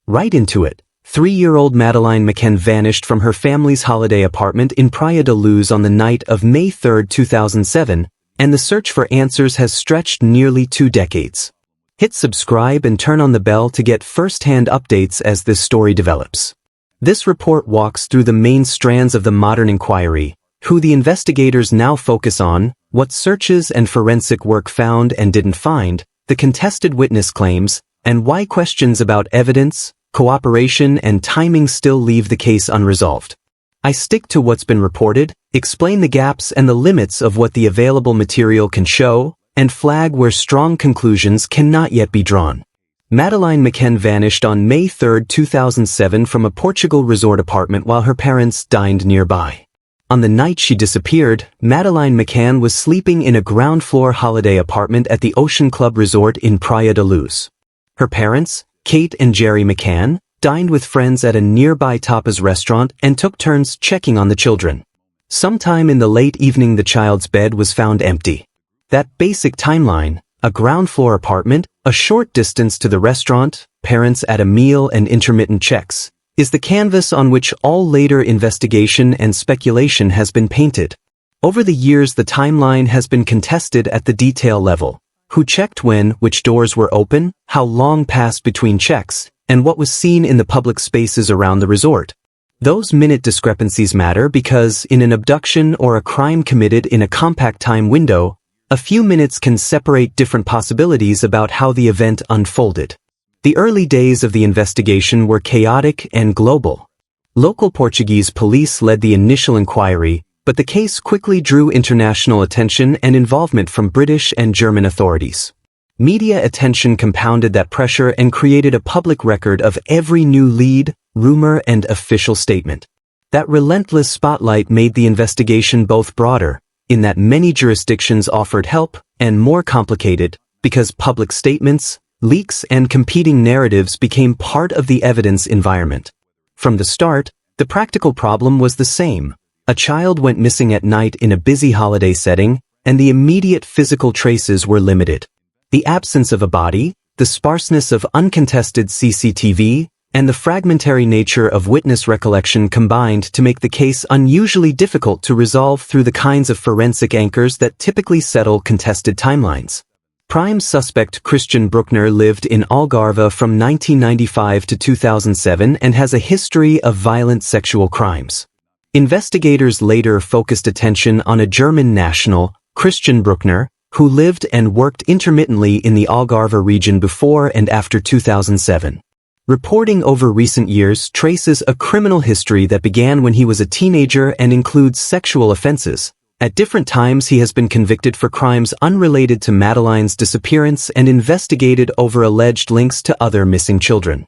Right into it. 3-year-old Madeleine McCann vanished from her family's holiday apartment in Praia da Luz on the night of May 3, 2007, and the search for answers has stretched nearly 2 decades. Hit subscribe and turn on the bell to get first-hand updates as this story develops. This report walks through the main strands of the modern inquiry, who the investigators now focus on, what searches and forensic work found and didn't find, the contested witness claims, and why questions about evidence, cooperation and timing still leave the case unresolved. I stick to what's been reported, explain the gaps and the limits of what the available material can show, and flag where strong conclusions cannot yet be drawn. Madeleine McCann vanished on May 3, 2007 from a Portugal resort apartment while her parents dined nearby. On the night she disappeared, Madeleine McCann was sleeping in a ground-floor holiday apartment at the Ocean Club Resort in Praia da Luz. Her parents, Kate and Jerry McCann, dined with friends at a nearby tapas restaurant and took turns checking on the children. Sometime in the late evening the child's bed was found empty. That basic timeline, a ground-floor apartment, a short distance to the restaurant, parents at a meal and intermittent checks, is the canvas on which all later investigation and speculation has been painted. Over the years the timeline has been contested at the detail level. Who checked when, which doors were open, how long passed between checks, and what was seen in the public spaces around the resort. Those minute discrepancies matter because, in an abduction or a crime committed in a compact time window, a few minutes can separate different possibilities about how the event unfolded. The early days of the investigation were chaotic and global. Local Portuguese police led the initial inquiry, but the case quickly drew international attention and involvement from British and German authorities. Media attention compounded that pressure and created a public record of every new lead, rumor, and official statement. That relentless spotlight made the investigation both broader, in that many jurisdictions offered help, and more complicated, because public statements, leaks, and competing narratives became part of the evidence environment. From the start, the practical problem was the same. A child went missing at night in a busy holiday setting, and the immediate physical traces were limited. The absence of a body, the sparseness of uncontested CCTV, and the fragmentary nature of witness recollection combined to make the case unusually difficult to resolve through the kinds of forensic anchors that typically settle contested timelines. Prime suspect Christian Brueckner lived in Algarve from 1995 to 2007 and has a history of violent sexual crimes. Investigators later focused attention on a German national, Christian Brueckner, who lived and worked intermittently in the Algarve region before and after 2007. Reporting over recent years traces a criminal history that began when he was a teenager and includes sexual offenses. At different times he has been convicted for crimes unrelated to Madeleine's disappearance and investigated over alleged links to other missing children.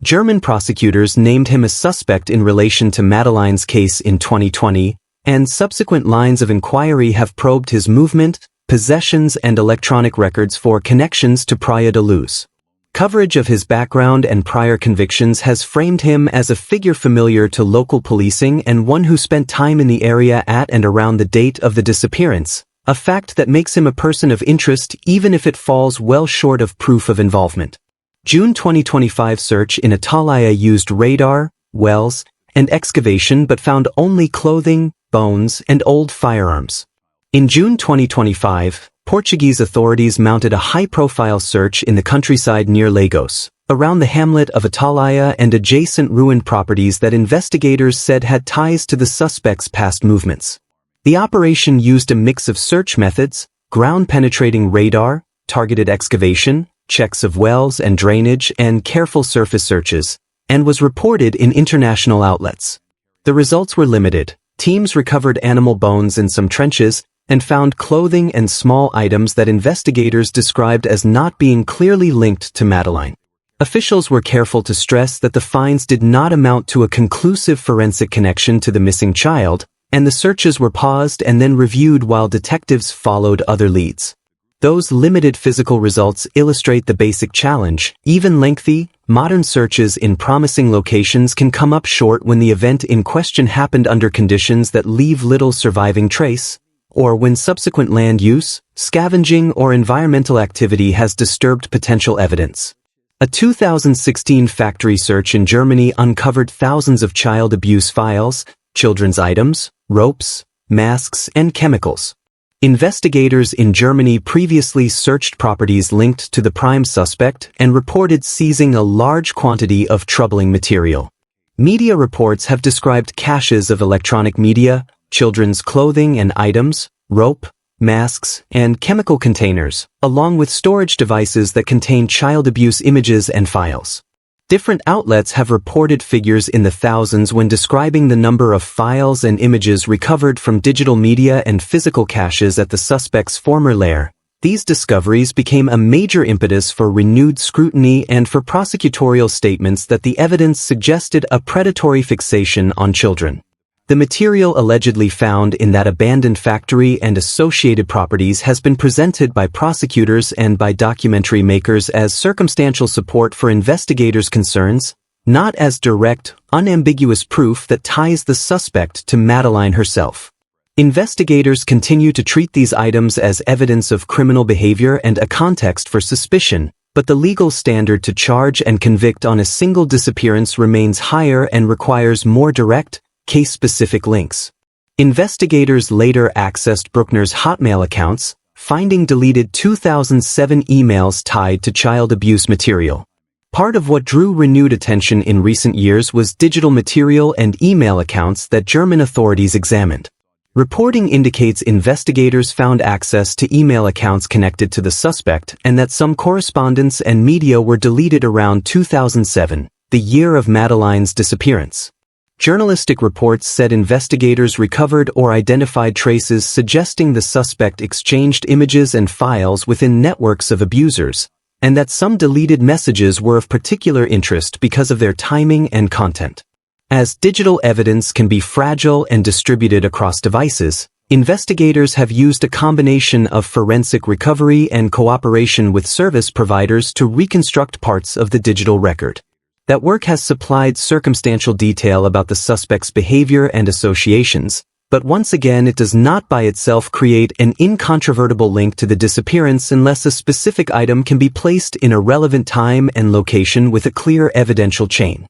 German prosecutors named him a suspect in relation to Madeleine's case in 2020, and subsequent lines of inquiry have probed his movement, possessions, and electronic records for connections to Praia da Luz. Coverage of his background and prior convictions has framed him as a figure familiar to local policing and one who spent time in the area at and around the date of the disappearance, a fact that makes him a person of interest even if it falls well short of proof of involvement. June 2025 search in Atalaya used radar, wells, and excavation but found only clothing, bones, and old firearms. In June 2025, Portuguese authorities mounted a high-profile search in the countryside near Lagos, around the hamlet of Atalaya and adjacent ruined properties that investigators said had ties to the suspect's past movements. The operation used a mix of search methods, ground-penetrating radar, targeted excavation, checks of wells and drainage, and careful surface searches, and was reported in international outlets. The results were limited. Teams recovered animal bones in some trenches and found clothing and small items that investigators described as not being clearly linked to Madeleine. Officials were careful to stress that the finds did not amount to a conclusive forensic connection to the missing child, and the searches were paused and then reviewed while detectives followed other leads. Those limited physical results illustrate the basic challenge. Even lengthy, modern searches in promising locations can come up short when the event in question happened under conditions that leave little surviving trace, or when subsequent land use, scavenging, or environmental activity has disturbed potential evidence. A 2016 factory search in Germany uncovered thousands of child abuse files, children's items, ropes, masks, and chemicals. Investigators in Germany previously searched properties linked to the prime suspect and reported seizing a large quantity of troubling material. Media reports have described caches of electronic media, children's clothing and items, rope, masks, and chemical containers, along with storage devices that contain child abuse images and files. Different outlets have reported figures in the thousands when describing the number of files and images recovered from digital media and physical caches at the suspect's former lair. These discoveries became a major impetus for renewed scrutiny and for prosecutorial statements that the evidence suggested a predatory fixation on children. The material allegedly found in that abandoned factory and associated properties has been presented by prosecutors and by documentary makers as circumstantial support for investigators' concerns, not as direct, unambiguous proof that ties the suspect to Madeleine herself. Investigators continue to treat these items as evidence of criminal behavior and a context for suspicion, but the legal standard to charge and convict on a single disappearance remains higher and requires more direct, case-specific links. Investigators later accessed Brueckner's Hotmail accounts, finding deleted 2007 emails tied to child abuse material. Part of what drew renewed attention in recent years was digital material and email accounts that German authorities examined. Reporting indicates investigators found access to email accounts connected to the suspect and that some correspondence and media were deleted around 2007, the year of Madeleine's disappearance. Journalistic reports said investigators recovered or identified traces suggesting the suspect exchanged images and files within networks of abusers, and that some deleted messages were of particular interest because of their timing and content. As digital evidence can be fragile and distributed across devices, investigators have used a combination of forensic recovery and cooperation with service providers to reconstruct parts of the digital record. That work has supplied circumstantial detail about the suspect's behavior and associations, but once again it does not by itself create an incontrovertible link to the disappearance unless a specific item can be placed in a relevant time and location with a clear evidential chain.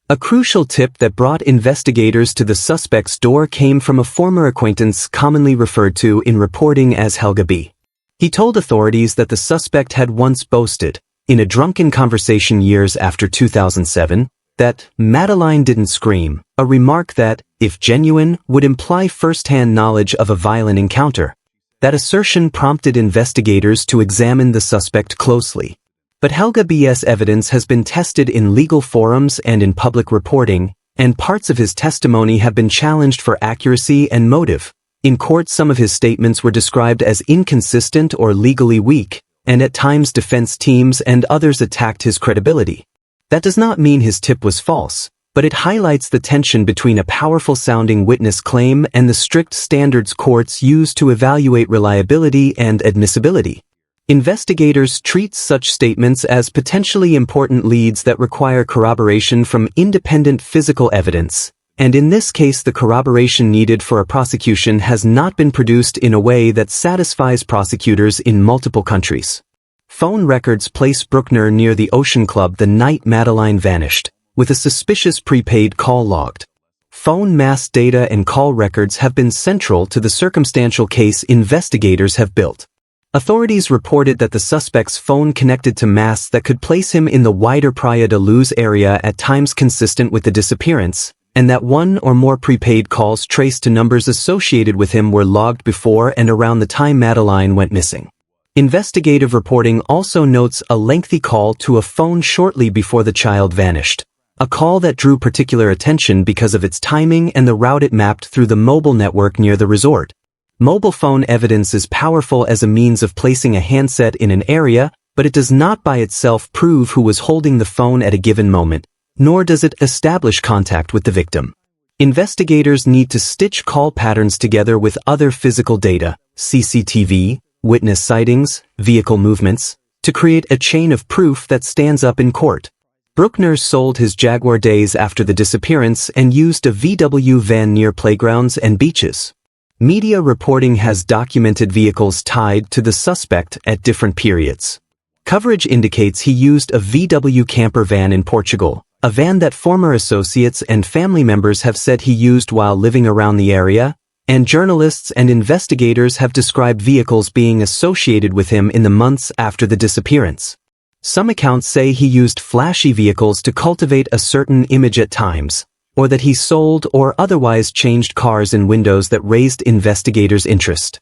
A crucial tip that brought investigators to the suspect's door came from a former acquaintance commonly referred to in reporting as Helga B. He told authorities that the suspect had once boasted, in a drunken conversation years after 2007, that Madeleine didn't scream, a remark that, if genuine, would imply first-hand knowledge of a violent encounter. That assertion prompted investigators to examine the suspect closely. But Helga B's evidence has been tested in legal forums and in public reporting, and parts of his testimony have been challenged for accuracy and motive. In court, some of his statements were described as inconsistent or legally weak, and at times defense teams and others attacked his credibility. That does not mean his tip was false, but it highlights the tension between a powerful-sounding witness claim and the strict standards courts use to evaluate reliability and admissibility. Investigators treat such statements as potentially important leads that require corroboration from independent physical evidence, and in this case the corroboration needed for a prosecution has not been produced in a way that satisfies prosecutors in multiple countries. Phone records place Brueckner near the Ocean Club the night Madeleine vanished, with a suspicious prepaid call logged. Phone mask data and call records have been central to the circumstantial case investigators have built. Authorities reported that the suspect's phone connected to masts that could place him in the wider Praia da Luz area at times consistent with the disappearance, and that one or more prepaid calls traced to numbers associated with him were logged before and around the time Madeleine went missing. Investigative reporting also notes a lengthy call to a phone shortly before the child vanished, a call that drew particular attention because of its timing and the route it mapped through the mobile network near the resort. Mobile phone evidence is powerful as a means of placing a handset in an area, but it does not by itself prove who was holding the phone at a given moment, nor does it establish contact with the victim. Investigators need to stitch call patterns together with other physical data, CCTV, witness sightings, vehicle movements, to create a chain of proof that stands up in court. Brueckner sold his Jaguar days after the disappearance and used a VW van near playgrounds and beaches. Media reporting has documented vehicles tied to the suspect at different periods. Coverage indicates he used a VW camper van in Portugal, a van that former associates and family members have said he used while living around the area, and journalists and investigators have described vehicles being associated with him in the months after the disappearance. Some accounts say he used flashy vehicles to cultivate a certain image at times, or that he sold or otherwise changed cars in windows that raised investigators' interest.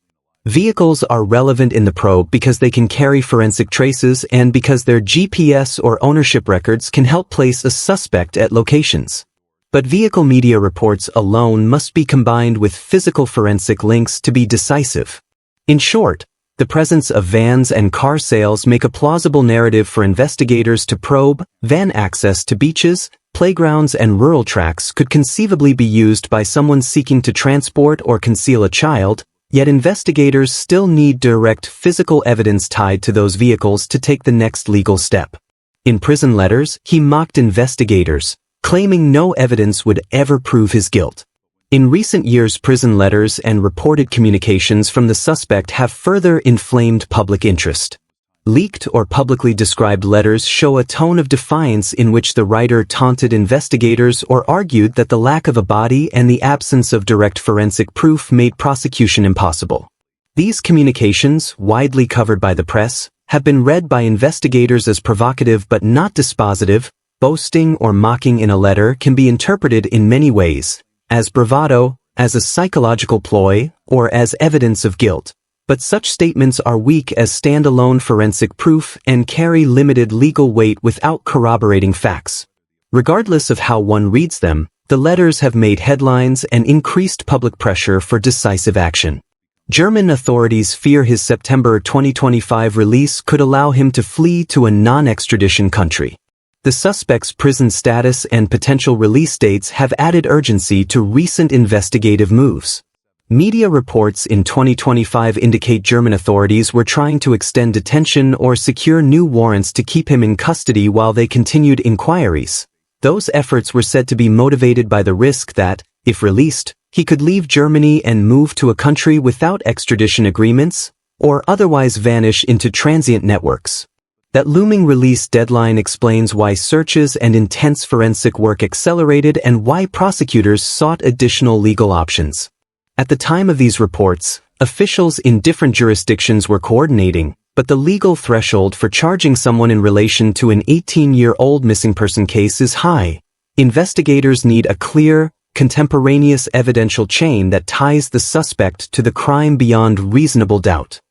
Vehicles are relevant in the probe because they can carry forensic traces and because their GPS or ownership records can help place a suspect at locations. But vehicle media reports alone must be combined with physical forensic links to be decisive. In short, the presence of vans and car sales make a plausible narrative for investigators to probe. Van access to beaches, playgrounds, and rural tracks could conceivably be used by someone seeking to transport or conceal a child, yet investigators still need direct physical evidence tied to those vehicles to take the next legal step. In prison letters, he mocked investigators, claiming no evidence would ever prove his guilt. In recent years, prison letters and reported communications from the suspect have further inflamed public interest. Leaked or publicly described letters show a tone of defiance in which the writer taunted investigators or argued that the lack of a body and the absence of direct forensic proof made prosecution impossible. These communications, widely covered by the press, have been read by investigators as provocative but not dispositive. Boasting or mocking in a letter can be interpreted in many ways, as bravado, as a psychological ploy, or as evidence of guilt. But such statements are weak as standalone forensic proof and carry limited legal weight without corroborating facts. Regardless of how one reads them, the letters have made headlines and increased public pressure for decisive action. German authorities fear his September 2025 release could allow him to flee to a non-extradition country. The suspect's prison status and potential release dates have added urgency to recent investigative moves. Media reports in 2025 indicate German authorities were trying to extend detention or secure new warrants to keep him in custody while they continued inquiries. Those efforts were said to be motivated by the risk that, if released, he could leave Germany and move to a country without extradition agreements, or otherwise vanish into transient networks. That looming release deadline explains why searches and intense forensic work accelerated and why prosecutors sought additional legal options. At the time of these reports, officials in different jurisdictions were coordinating, but the legal threshold for charging someone in relation to an 18-year-old missing person case is high. Investigators need a clear, contemporaneous evidential chain that ties the suspect to the crime beyond reasonable doubt.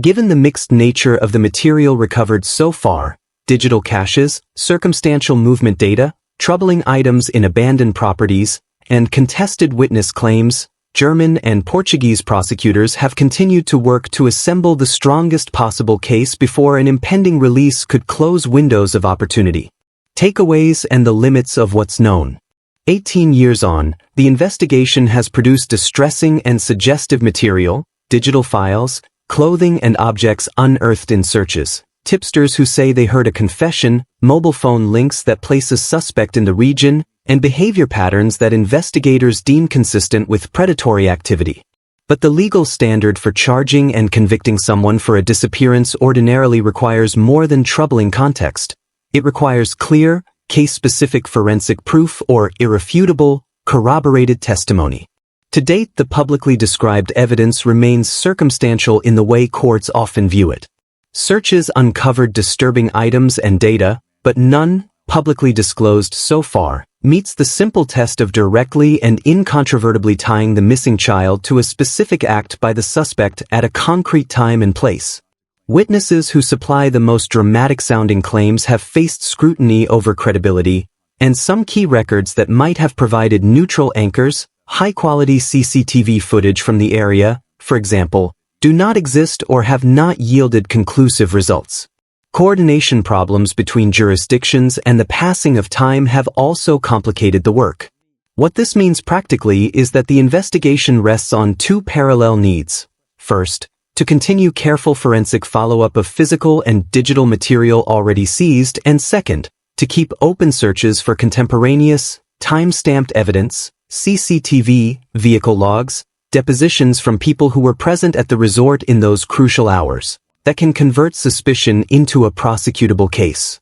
Given the mixed nature of the material recovered so far, digital caches, circumstantial movement data, troubling items in abandoned properties, and contested witness claims, German and Portuguese prosecutors have continued to work to assemble the strongest possible case before an impending release could close windows of opportunity. Takeaways and the limits of what's known. 18 years on, the investigation has produced distressing and suggestive material, digital files, clothing and objects unearthed in searches, tipsters who say they heard a confession, mobile phone links that place a suspect in the region, and behavior patterns that investigators deem consistent with predatory activity. But the legal standard for charging and convicting someone for a disappearance ordinarily requires more than troubling context. It requires clear, case-specific forensic proof or irrefutable, corroborated testimony. To date, the publicly described evidence remains circumstantial in the way courts often view it. Searches uncovered disturbing items and data, but none, publicly disclosed so far, meets the simple test of directly and incontrovertibly tying the missing child to a specific act by the suspect at a concrete time and place. Witnesses who supply the most dramatic-sounding claims have faced scrutiny over credibility, and some key records that might have provided neutral anchors, high-quality CCTV footage from the area, for example, do not exist or have not yielded conclusive results. Coordination problems between jurisdictions and the passing of time have also complicated the work. What this means practically is that the investigation rests on two parallel needs. First, to continue careful forensic follow-up of physical and digital material already seized, and second, to keep open searches for contemporaneous, time-stamped evidence, CCTV, vehicle logs, depositions from people who were present at the resort in those crucial hours. that can convert suspicion into a prosecutable case.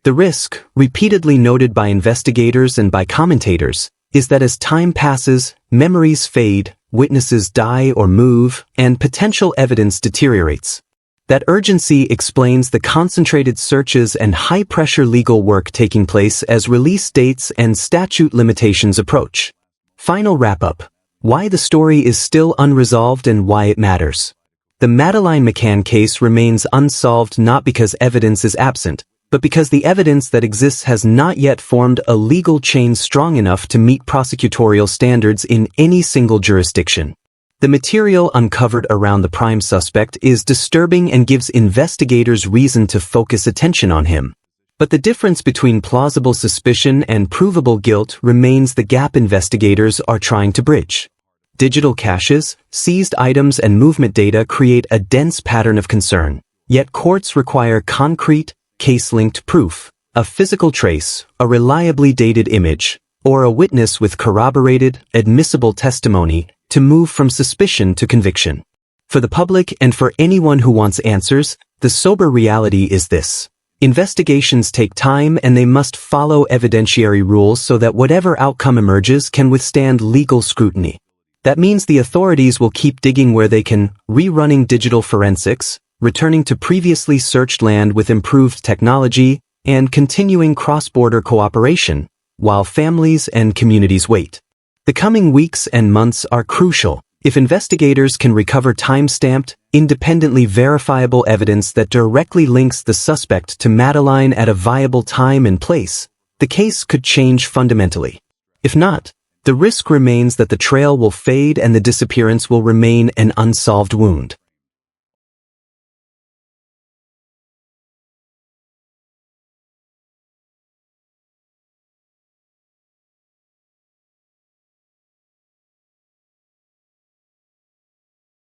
The risk, repeatedly noted by investigators and by commentators, is that as time passes, memories fade, witnesses die or move, and potential evidence deteriorates. That urgency explains the concentrated searches and high-pressure legal work taking place as release dates and statute limitations approach. Final wrap-up. Why the story is still unresolved and why it matters. The Madeleine McCann case remains unsolved not because evidence is absent, but because the evidence that exists has not yet formed a legal chain strong enough to meet prosecutorial standards in any single jurisdiction. The material uncovered around the prime suspect is disturbing and gives investigators reason to focus attention on him. But the difference between plausible suspicion and provable guilt remains the gap investigators are trying to bridge. Digital caches, seized items and movement data create a dense pattern of concern, yet courts require concrete, case-linked proof, a physical trace, a reliably dated image, or a witness with corroborated, admissible testimony to move from suspicion to conviction. For the public and for anyone who wants answers, the sober reality is this. Investigations take time and they must follow evidentiary rules so that whatever outcome emerges can withstand legal scrutiny. That means the authorities will keep digging where they can, rerunning digital forensics, returning to previously searched land with improved technology, and continuing cross-border cooperation, while families and communities wait. The coming weeks and months are crucial. If investigators can recover time-stamped, independently verifiable evidence that directly links the suspect to Madeleine at a viable time and place, the case could change fundamentally. If not, the risk remains that the trail will fade and the disappearance will remain an unsolved wound.